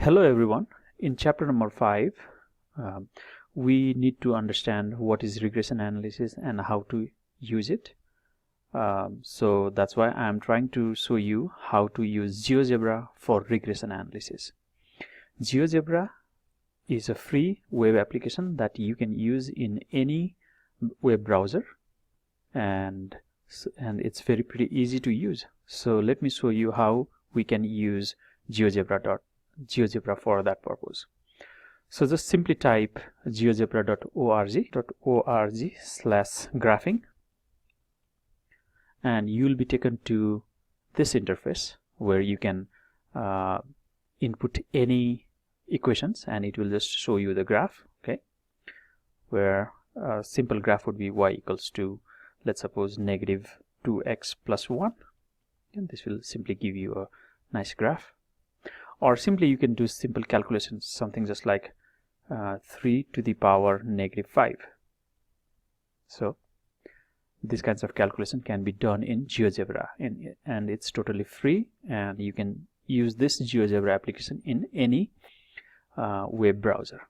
Hello everyone. In chapter number 5, we need to understand what is regression analysis and how to use it. So that's why I'm trying to show you how to use Geogebra for regression analysis. Geogebra is a free web application that you can use in any web browser, and it's pretty easy to use. So let me show you how we can use Geogebra for that purpose. So just simply type geogebra.org/graphing and you will be taken to this interface where you can input any equations and it will just show you the graph, okay, where a simple graph would be y equals to, let's suppose, negative 2x plus 1, and this will simply give you a nice graph. Or simply you can do simple calculations, something just like 3 to the power negative 5. So these kinds of calculation can be done in Geogebra, and it's totally free, and you can use this Geogebra application in any web browser.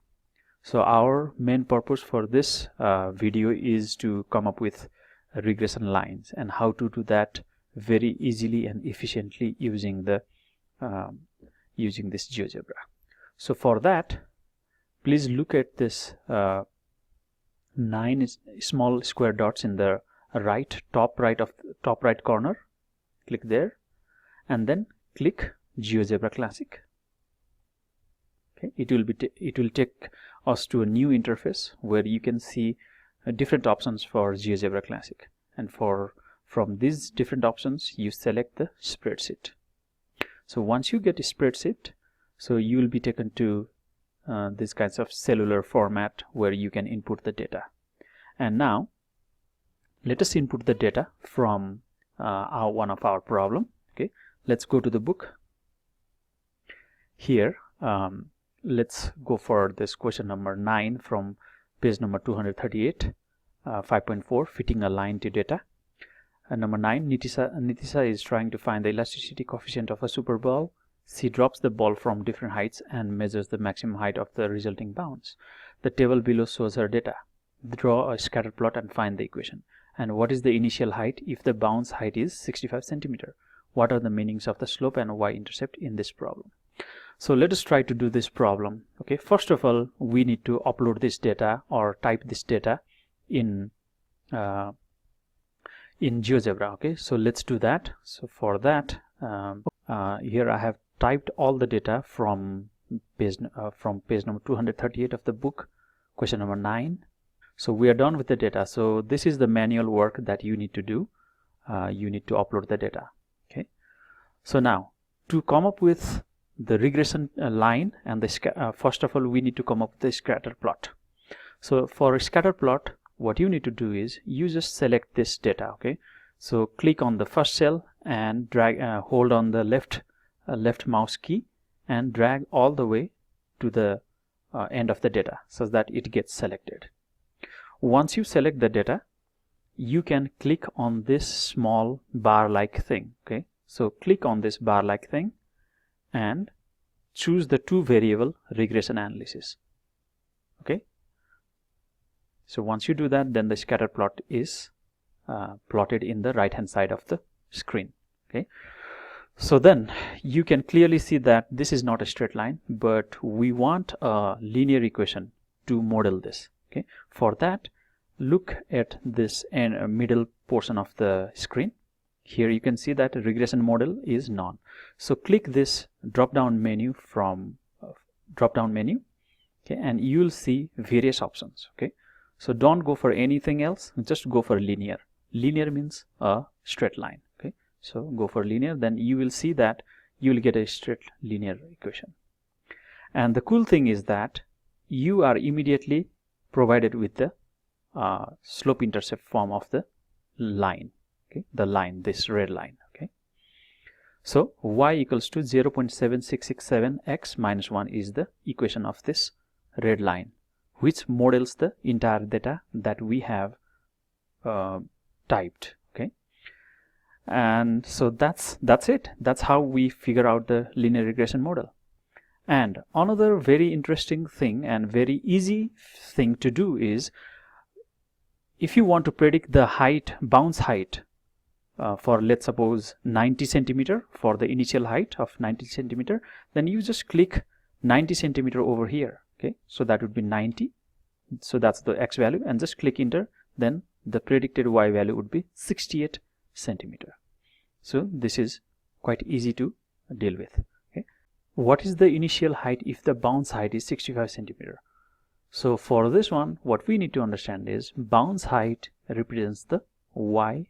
So our main purpose for this video is to come up with regression lines and how to do that very easily and efficiently using the using this Geogebra. So for that, please look at this 9 small square dots in the top right corner. Click there and then click Geogebra Classic. Okay, it will take us to a new interface where you can see different options for Geogebra Classic, and from these different options you select the spreadsheet. So once you get a spreadsheet, so you will be taken to this kinds of cellular format where you can input the data. And now let us input the data from one of our problem. Okay, let's go to the book. Here let's go for this question number 9 from page number 238, 5.4, fitting a line to data. Number 9, Nitisa is trying to find the elasticity coefficient of a super ball. She drops the ball from different heights and measures the maximum height of the resulting bounce. The table below shows her data. Draw a scatter plot and find the equation. And what is the initial height if the bounce height is 65 centimeter? What are the meanings of the slope and y-intercept in this problem? So let us try to do this problem. Okay, first of all, we need to upload this data or type this data in Geogebra. Okay, so let's do that. So for that, here I have typed all the data from page number 238 of the book, question number 9. So we are done with the data. So this is the manual work that you need to do. You need to upload the data. Okay, so now to come up with the regression line and the first of all we need to come up with the scatter plot. So for a scatter plot, what you need to do is you just select this data. Okay, so click on the first cell and drag, hold on the left mouse key and drag all the way to the end of the data so that it gets selected. Once you select the data, you can click on this small bar like thing. Okay, so click on this bar like thing and choose the 2 variable regression analysis. Okay, so once you do that, then the scatter plot is plotted in the right hand side of the screen. Okay, so then you can clearly see that this is not a straight line, but we want a linear equation to model this. Okay, for that, look at this middle portion of the screen. Here you can see that regression model is none. So click this drop down menu from okay, and you will see various options. Okay, so don't go for anything else, just go for linear. Linear means a straight line. Okay, so go for linear, then you will see that you will get a straight linear equation. And the cool thing is that you are immediately provided with the slope intercept form of the line. Okay, the line, this red line. Okay, so y equals to 0.7667x minus 1 is the equation of this red line, which models the entire data that we have typed. Okay, and so that's it. That's how we figure out the linear regression model. And another very interesting thing and very easy thing to do is, if you want to predict the height, bounce height for, let's suppose, 90 centimeter, for the initial height of 90 centimeter, then you just click 90 centimeter over here. Okay, so that would be 90, so that's the x value, and just click enter, then the predicted y value would be 68 centimeter. So this is quite easy to deal with. Okay, what is the initial height if the bounce height is 65 centimeter? So for this one, what we need to understand is bounce height represents the y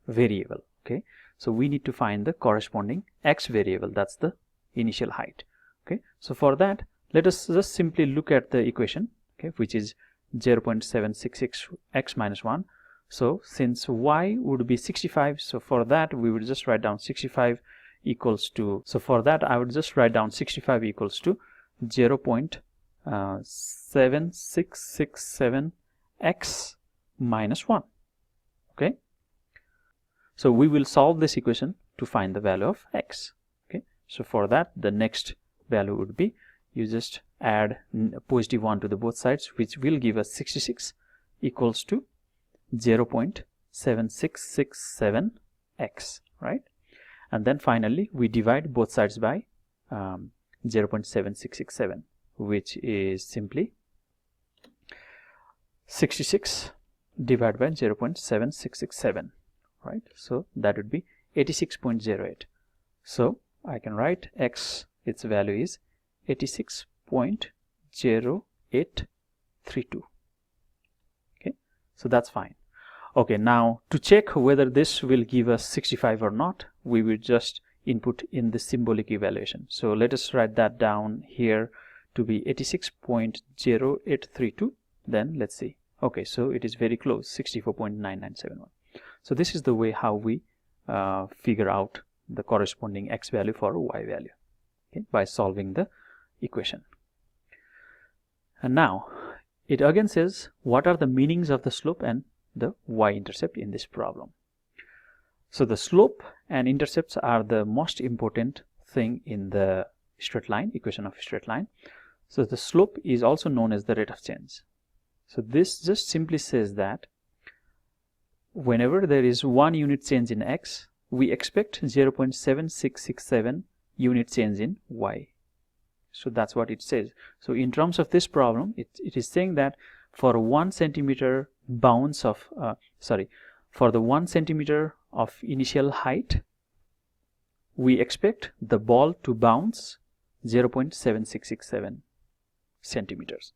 variable. Okay, so we need to find the corresponding x variable, that's the initial height. Okay, so for that, let us just simply look at the equation, okay, which is 0.766 x minus 1. So since y would be 65, so for that we would just write down 65 equals to, so for that I would just write down 65 equals to 0.7667 x minus 1. Okay, so we will solve this equation to find the value of x. Okay, so for that, the next value would be, you just add positive 1 to the both sides, which will give us 66 equals to 0.7667 x, right? And then finally we divide both sides by 0.7667, which is simply 66 divided by 0.7667, right? So that would be 86.08. So I can write x, its value is 86.0832. Okay, so that's fine. Okay, now to check whether this will give us 65 or not, we will just input in the symbolic evaluation. So let us write that down here to be 86.0832. Then let's see. Okay, so it is very close, 64.9971. So this is the way how we figure out the corresponding x value for y value, okay, by solving the equation. And now it again says, what are the meanings of the slope and the y-intercept in this problem? So the slope and intercepts are the most important thing in the straight line, equation of a straight line. So the slope is also known as the rate of change. So this just simply says that whenever there is 1 unit change in x, we expect 0.7667 unit change in y. So that's what it says. So in terms of this problem, it is saying that for 1 centimeter bounce of for the 1 centimeter of initial height, we expect the ball to bounce 0.7667 centimeters.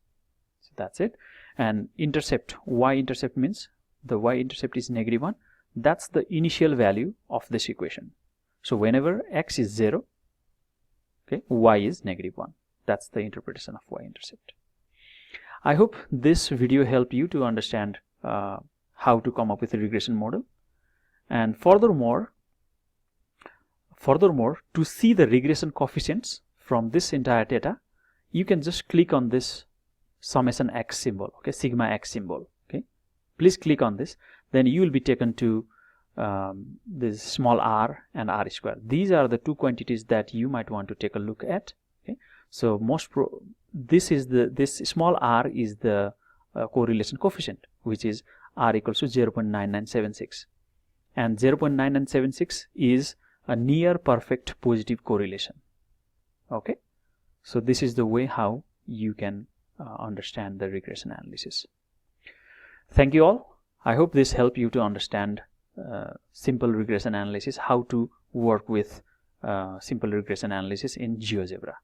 So that's it. And intercept, y-intercept means the y-intercept is -1. That's the initial value of this equation. So whenever x is 0, okay, y is -1. That's the interpretation of y-intercept. I hope this video helped you to understand how to come up with a regression model. And furthermore, to see the regression coefficients from this entire data, you can just click on this summation x symbol, okay, sigma x symbol. Okay, please click on this, then you will be taken to this small r and r square. These are the two quantities that you might want to take a look at. Okay, so this small r is the correlation coefficient, which is r equals to 0.9976, and 0.9976 is a near perfect positive correlation. Okay, so this is the way how you can understand the regression analysis. Thank you all. I hope this helped you to understand simple regression analysis, how to work with simple regression analysis in GeoGebra.